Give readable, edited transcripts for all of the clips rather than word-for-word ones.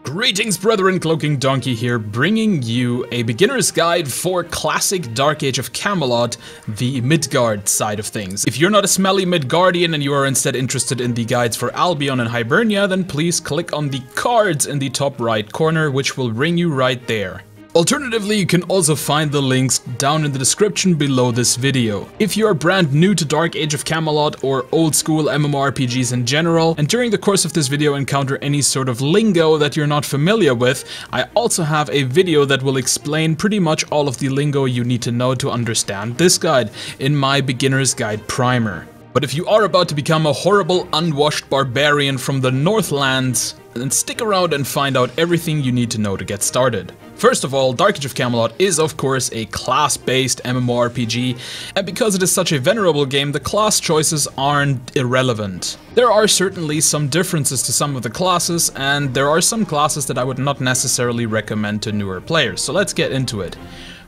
Greetings brethren, CloakingDonkey here, bringing you a beginner's guide for Classic DAoC of Camelot, the Midgard side of things. If you're not a smelly Midgardian and you are instead interested in the guides for Albion and Hibernia, then please click on the cards in the top right corner, which will bring you right there. Alternatively, you can also find the links down in the description below this video. If you are brand new to DAoC of Camelot or old school MMORPGs in general, and during the course of this video encounter any sort of lingo that you're not familiar with, I also have a video that will explain pretty much all of the lingo you need to know to understand this guide in my beginner's guide primer. But if you are about to become a horrible, unwashed barbarian from the Northlands, then stick around and find out everything you need to know to get started. First of all, DAoC of Camelot is of course a class-based MMORPG, and because it is such a venerable game, the class choices aren't irrelevant. There are certainly some differences to some of the classes, and there are some classes that I would not necessarily recommend to newer players, so let's get into it.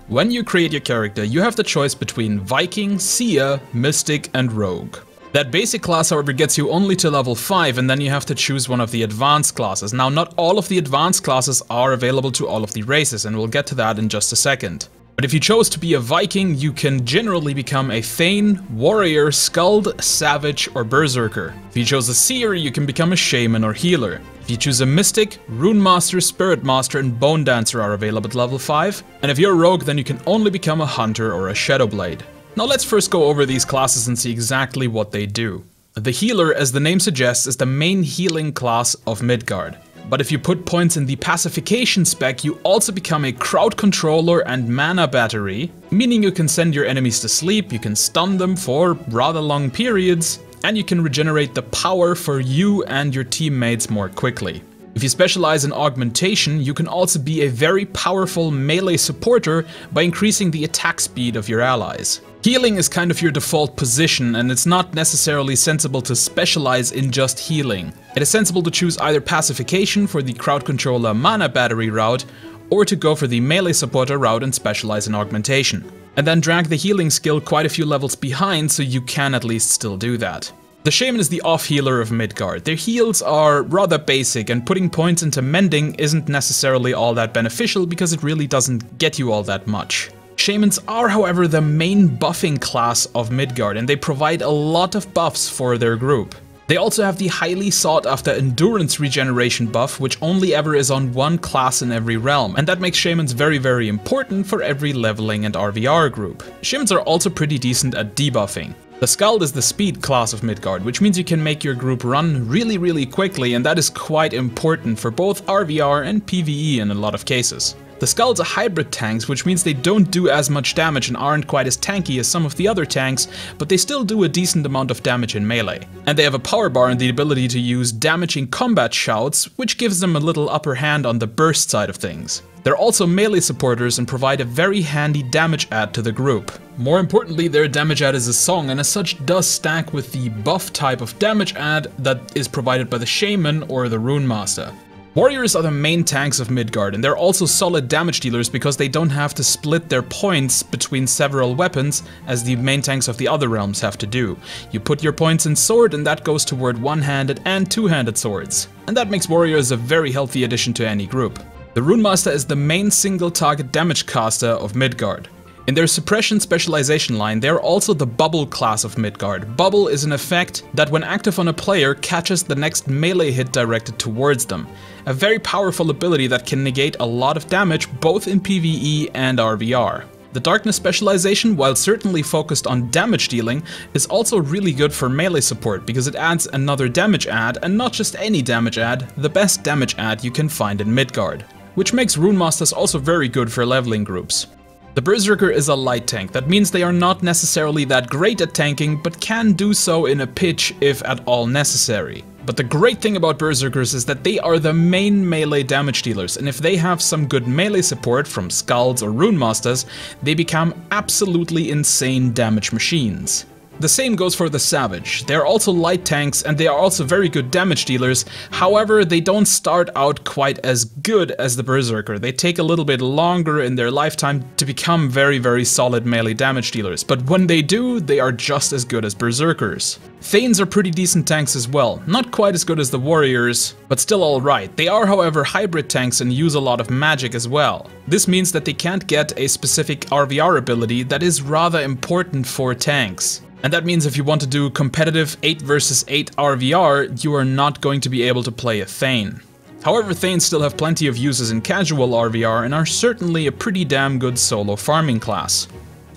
When you create your character, you have the choice between Viking, Seer, Mystic, and Rogue. That basic class, however, gets you only to level 5, and then you have to choose one of the advanced classes. Now, not all of the advanced classes are available to all of the races, and we'll get to that in just a second. But if you chose to be a Viking, you can generally become a Thane, Warrior, Skald, Savage, or Berserker. If you chose a Seer, you can become a Shaman or Healer. If you choose a Mystic, Rune Master, Spirit Master, and Bone Dancer are available at level 5. And if you're a Rogue, then you can only become a Hunter or a Shadowblade. Now let's first go over these classes and see exactly what they do. The Healer, as the name suggests, is the main healing class of Midgard. But if you put points in the pacification spec, you also become a crowd controller and mana battery, meaning you can send your enemies to sleep, you can stun them for rather long periods, and you can regenerate the power for you and your teammates more quickly. If you specialize in augmentation, you can also be a very powerful melee supporter by increasing the attack speed of your allies. Healing is kind of your default position, and it's not necessarily sensible to specialize in just healing. It is sensible to choose either pacification for the crowd controller mana battery route, or to go for the melee supporter route and specialize in augmentation. And then drag the healing skill quite a few levels behind so you can at least still do that. The Shaman is the off-healer of Midgard. Their heals are rather basic, and putting points into mending isn't necessarily all that beneficial because it really doesn't get you all that much. Shamans are, however, the main buffing class of Midgard, and they provide a lot of buffs for their group. They also have the highly sought after endurance regeneration buff, which only ever is on one class in every realm, and that makes Shamans very important for every leveling and RVR group. Shamans are also pretty decent at debuffing. The Skald is the speed class of Midgard, which means you can make your group run really quickly, and that is quite important for both RVR and PvE in a lot of cases. The Skalds are hybrid tanks, which means they don't do as much damage and aren't quite as tanky as some of the other tanks, but they still do a decent amount of damage in melee. And they have a power bar and the ability to use damaging combat shouts, which gives them a little upper hand on the burst side of things. They're also melee supporters and provide a very handy damage add to the group. More importantly, their damage add is a song, and as such does stack with the buff type of damage add that is provided by the Shaman or the Rune Master. Warriors are the main tanks of Midgard, and they're also solid damage dealers because they don't have to split their points between several weapons as the main tanks of the other realms have to do. You put your points in sword and that goes toward one-handed and two-handed swords. And that makes warriors a very healthy addition to any group. The Rune Master is the main single target damage caster of Midgard. In their suppression specialization line, they are also the Bubble class of Midgard. Bubble is an effect that when active on a player catches the next melee hit directed towards them. A very powerful ability that can negate a lot of damage both in PvE and RVR. The Darkness specialization, while certainly focused on damage dealing, is also really good for melee support because it adds another damage add, and not just any damage add, the best damage add you can find in Midgard. Which makes Rune Masters also very good for leveling groups. The Berserker is a light tank. That means they are not necessarily that great at tanking, but can do so in a pinch if at all necessary. But the great thing about Berserkers is that they are the main melee damage dealers, and if they have some good melee support from Skalds or Rune Masters, they become absolutely insane damage machines. The same goes for the Savage. They are also light tanks and they are also very good damage dealers. However, they don't start out quite as good as the Berserker. They take a little bit longer in their lifetime to become very solid melee damage dealers. But when they do, they are just as good as Berserkers. Thanes are pretty decent tanks as well. Not quite as good as the Warriors, but still alright. They are, however, hybrid tanks and use a lot of magic as well. This means that they can't get a specific RVR ability that is rather important for tanks. And that means if you want to do competitive 8 versus 8 RVR, you are not going to be able to play a Thane. However, Thanes still have plenty of uses in casual RVR and are certainly a pretty damn good solo farming class.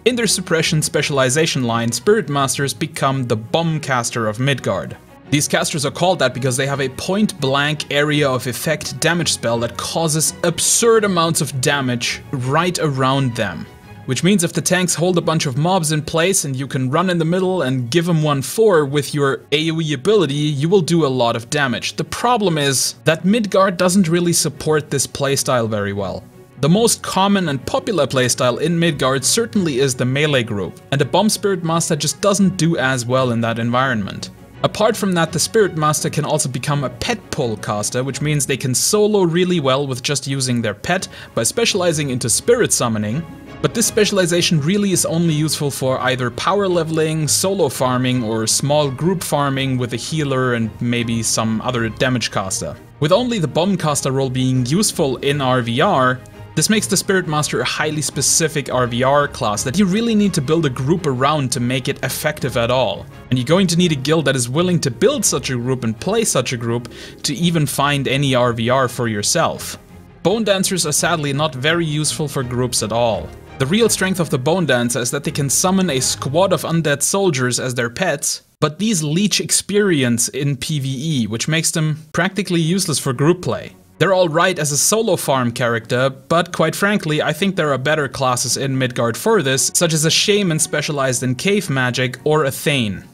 In their suppression specialization line, Spirit Masters become the bomb caster of Midgard. These casters are called that because they have a point-blank area of effect damage spell that causes absurd amounts of damage right around them. Which means if the tanks hold a bunch of mobs in place and you can run in the middle and give them 1/4 with your AoE ability, you will do a lot of damage. The problem is that Midgard doesn't really support this playstyle very well. The most common and popular playstyle in Midgard certainly is the melee group, and a Bomb Spirit Master just doesn't do as well in that environment. Apart from that, the Spirit Master can also become a pet pull caster, which means they can solo really well with just using their pet by specializing into spirit summoning. But this specialization really is only useful for either power leveling, solo farming, or small group farming with a healer and maybe some other damage caster. With only the bomb caster role being useful in RVR, this makes the Spirit Master a highly specific RVR class that you really need to build a group around to make it effective at all. And you're going to need a guild that is willing to build such a group and play such a group to even find any RVR for yourself. Bone Dancers are sadly not very useful for groups at all. The real strength of the Bone Dancer is that they can summon a squad of undead soldiers as their pets, but these leech experience in PvE, which makes them practically useless for group play. They're alright as a solo farm character, but quite frankly, I think there are better classes in Midgard for this, such as a Shaman specialized in cave magic or a Thane.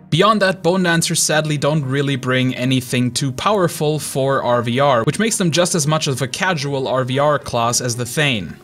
Beyond that, Bone Dancers sadly don't really bring anything too powerful for RVR, which makes them just as much of a casual RVR class as the Thane.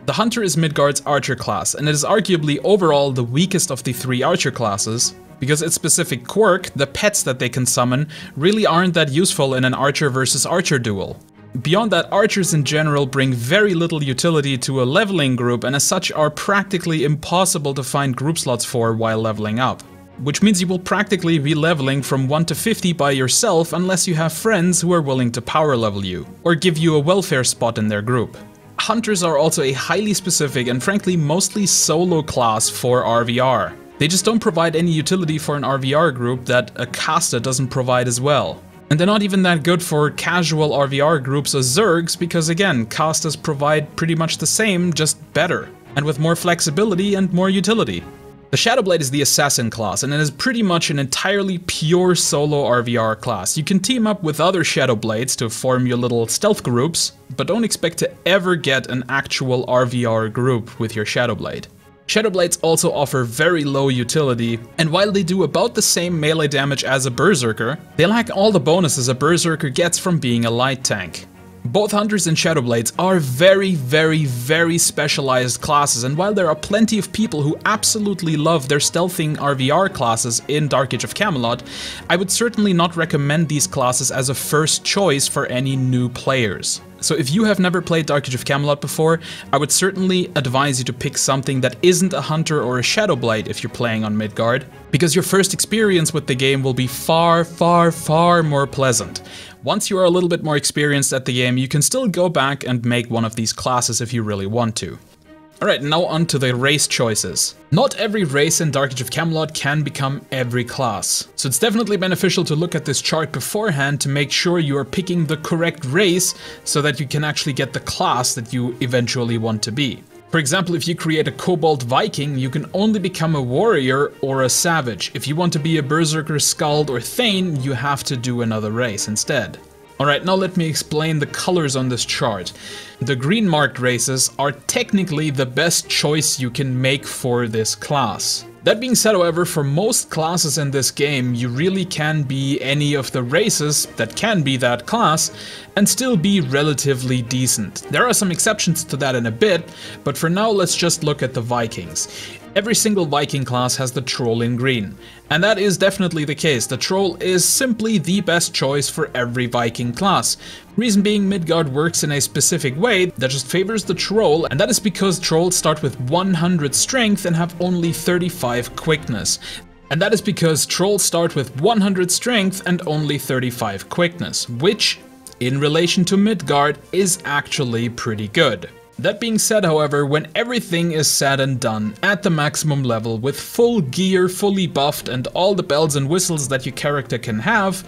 The Hunter is Midgard's archer class, and it is arguably overall the weakest of the 3 archer classes, because its specific quirk, the pets that they can summon, really aren't that useful in an archer versus archer duel. Beyond that, archers in general bring very little utility to a leveling group and as such are practically impossible to find group slots for while leveling up. Which means you will practically be leveling from 1 to 50 by yourself unless you have friends who are willing to power level you, or give you a welfare spot in their group. Hunters are also a highly specific and frankly mostly solo class for RVR. They just don't provide any utility for an RVR group that a caster doesn't provide as well. And they're not even that good for casual RVR groups or Zergs because again, casters provide pretty much the same, just better, and with more flexibility and more utility. The Shadowblade is the Assassin class, and it is pretty much an entirely pure solo RVR class. You can team up with other Shadowblades to form your little stealth groups, but don't expect to ever get an actual RVR group with your Shadowblade. Shadowblades also offer very low utility, and while they do about the same melee damage as a Berserker, they lack all the bonuses a Berserker gets from being a light tank. Both Hunters and Shadowblades are very specialized classes, and while there are plenty of people who absolutely love their stealthing RVR classes in Dark Age of Camelot, I would certainly not recommend these classes as a first choice for any new players. So if you have never played Dark Age of Camelot before, I would certainly advise you to pick something that isn't a Hunter or a Shadowblade if you're playing on Midgard, because your first experience with the game will be far more pleasant. Once you are a little bit more experienced at the game, you can still go back and make one of these classes if you really want to. Alright, now on to the race choices. Not every race in Dark Age of Camelot can become every class, so it's definitely beneficial to look at this chart beforehand to make sure you are picking the correct race so that you can actually get the class that you eventually want to be. For example, if you create a Kobold Viking, you can only become a warrior or a savage. If you want to be a Berserker, Skald, or Thane, you have to do another race instead. Alright, now let me explain the colors on this chart. The green marked races are technically the best choice you can make for this class. That being said, however, for most classes in this game, you really can be any of the races that can be that class and still be relatively decent. There are some exceptions to that in a bit, but for now let's just look at the Vikings. Every single Viking class has the troll in green, and that is definitely the case. The troll is simply the best choice for every Viking class. Reason being, Midgard works in a specific way that just favors the troll, and that is because trolls start with 100 strength and have only 35 quickness. And that is because trolls start with 100 strength and only 35 quickness, which, in relation to Midgard, is actually pretty good. That being said, however, when everything is said and done at the maximum level with full gear, fully buffed, and all the bells and whistles that your character can have,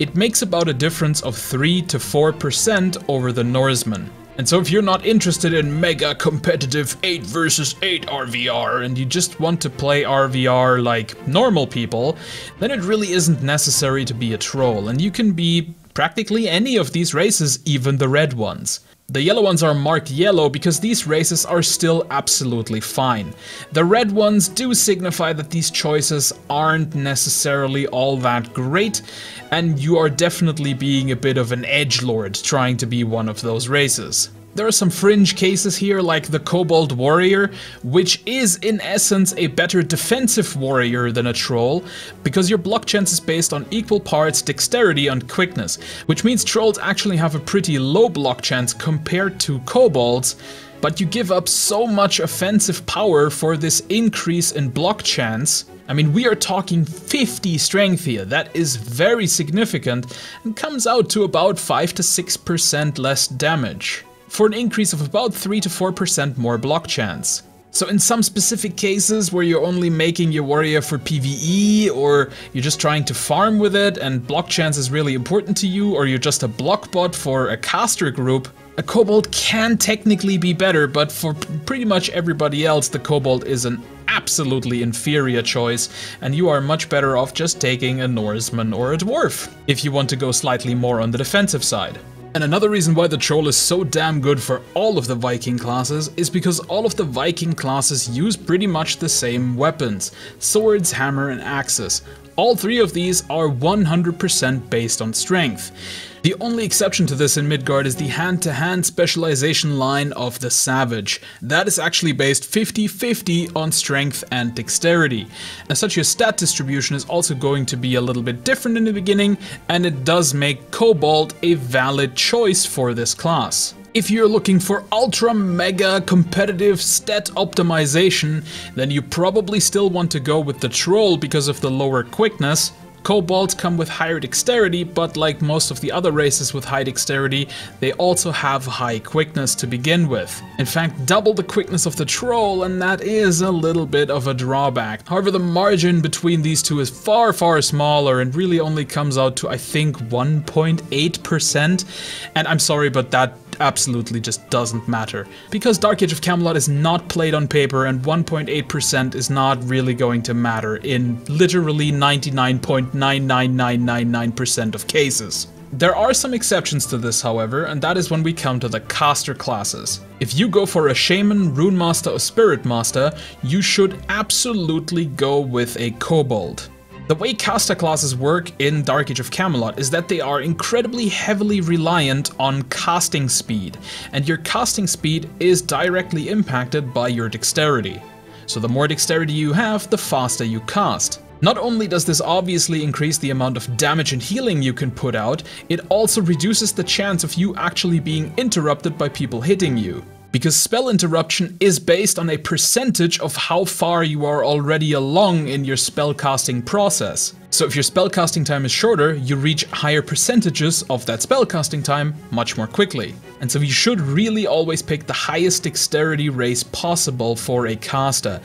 it makes about a difference of 3 to 4% over the Norsemen. And so if you're not interested in mega competitive 8 versus 8 RVR and you just want to play RVR like normal people, then it really isn't necessary to be a troll, and you can be practically any of these races, even the red ones. The yellow ones are marked yellow because these races are still absolutely fine. The red ones do signify that these choices aren't necessarily all that great, and you are definitely being a bit of an edgelord trying to be one of those races. There are some fringe cases here, like the Kobold Warrior, which is in essence a better defensive warrior than a troll, because your block chance is based on equal parts dexterity and quickness, which means trolls actually have a pretty low block chance compared to kobolds, but you give up so much offensive power for this increase in block chance. I mean, we are talking 50 strength here. That is very significant and comes out to about 5 to 6% less damage, for an increase of about 3 to 4% more block chance. So in some specific cases where you're only making your warrior for PvE, or you're just trying to farm with it and block chance is really important to you, or you're just a block bot for a caster group, a kobold can technically be better, but for pretty much everybody else the kobold is an absolutely inferior choice, and you are much better off just taking a Norseman or a dwarf if you want to go slightly more on the defensive side. And another reason why the troll is so damn good for all of the Viking classes is because all of the Viking classes use pretty much the same weapons: swords, hammer, and axes. All three of these are 100% based on strength. The only exception to this in Midgard is the hand-to-hand specialization line of the Savage. That is actually based 50-50 on strength and dexterity. As such, your stat distribution is also going to be a little bit different in the beginning, and it does make Kobold a valid choice for this class. If you're looking for ultra mega competitive stat optimization, then you probably still want to go with the Troll because of the lower quickness. Kobolds come with higher dexterity, but like most of the other races with high dexterity, they also have high quickness to begin with. In fact, double the quickness of the troll, and that is a little bit of a drawback. However, the margin between these two is far, far smaller and really only comes out to, I think, 1.8%. And I'm sorry, but that absolutely just doesn't matter, because Dark Age of Camelot is not played on paper, and 1.8% is not really going to matter in literally 99.99999% of cases. There are some exceptions to this, however, and that is when we come to the caster classes. If you go for a Shaman, Rune Master, or Spirit Master, you should absolutely go with a Kobold. The way caster classes work in Dark Age of Camelot is that they are incredibly heavily reliant on casting speed, and your casting speed is directly impacted by your dexterity. So the more dexterity you have, the faster you cast. Not only does this obviously increase the amount of damage and healing you can put out, it also reduces the chance of you actually being interrupted by people hitting you. Because spell interruption is based on a percentage of how far you are already along in your spellcasting process. So if your spellcasting time is shorter, you reach higher percentages of that spellcasting time much more quickly. And so you should really always pick the highest dexterity race possible for a caster.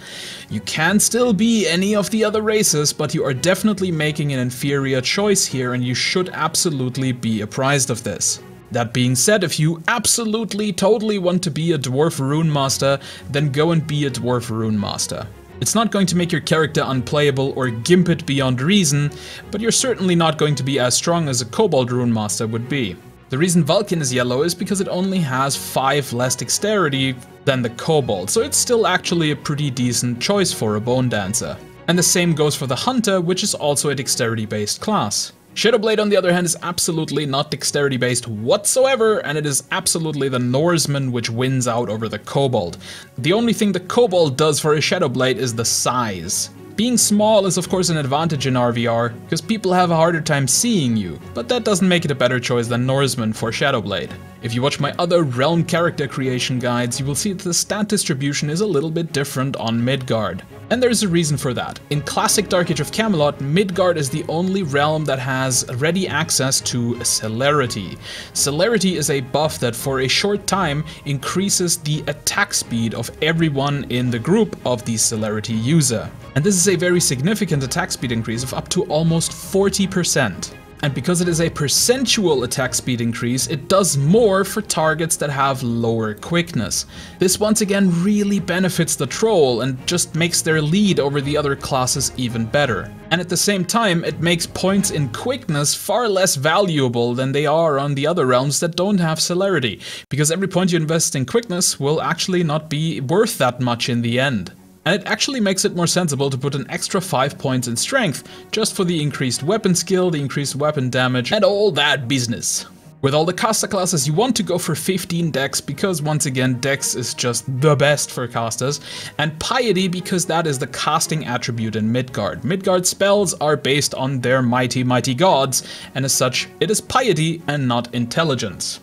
You can still be any of the other races, but you are definitely making an inferior choice here, and you should absolutely be apprised of this. That being said, if you absolutely totally want to be a Dwarf Rune Master, then go and be a Dwarf Rune Master. It's not going to make your character unplayable or gimp it beyond reason, but you're certainly not going to be as strong as a Kobold Rune Master would be. The reason Vulcan is yellow is because it only has 5 less dexterity than the Kobold, so it's still actually a pretty decent choice for a Bone Dancer. And the same goes for the Hunter, which is also a dexterity-based class. Shadowblade, on the other hand, is absolutely not dexterity based whatsoever, and it is absolutely the Norseman which wins out over the Kobold. The only thing the Kobold does for a Shadowblade is the size. Being small is of course an advantage in RVR, because people have a harder time seeing you, but that doesn't make it a better choice than Norseman for Shadowblade. If you watch my other realm character creation guides, you will see that the stat distribution is a little bit different on Midgard. And there's a reason for that. In Classic Dark Age of Camelot, Midgard is the only realm that has ready access to Celerity. Celerity is a buff that for a short time increases the attack speed of everyone in the group of the Celerity user. And this is a very significant attack speed increase of up to almost 40%. And because it is a percentual attack speed increase, it does more for targets that have lower quickness. This once again really benefits the troll and just makes their lead over the other classes even better. And at the same time, it makes points in quickness far less valuable than they are on the other realms that don't have celerity, because every point you invest in quickness will actually not be worth that much in the end. And it actually makes it more sensible to put an extra 5 points in strength, just for the increased weapon skill, the increased weapon damage, and all that business. With all the caster classes, you want to go for 15 dex, because once again, dex is just the best for casters, and piety because that is the casting attribute in Midgard. Midgard spells are based on their mighty gods, and as such, it is piety and not intelligence.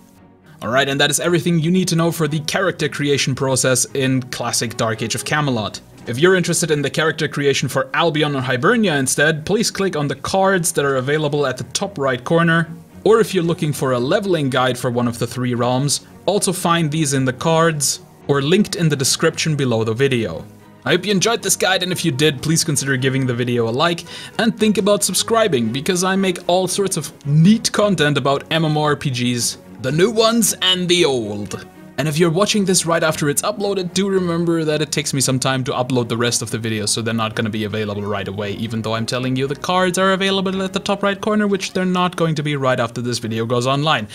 Alright, and that is everything you need to know for the character creation process in Classic Dark Age of Camelot. If you're interested in the character creation for Albion or Hibernia instead, please click on the cards that are available at the top right corner. Or if you're looking for a leveling guide for one of the 3 realms, also find these in the cards or linked in the description below the video. I hope you enjoyed this guide, and if you did, please consider giving the video a like and think about subscribing, because I make all sorts of neat content about MMORPGs, the new ones and the old. And if you're watching this right after it's uploaded, do remember that it takes me some time to upload the rest of the videos, so they're not going to be available right away, even though I'm telling you the cards are available at the top right corner, which they're not going to be right after this video goes online.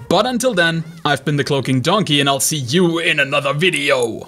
But until then, I've been the Cloaking Donkey, and I'll see you in another video!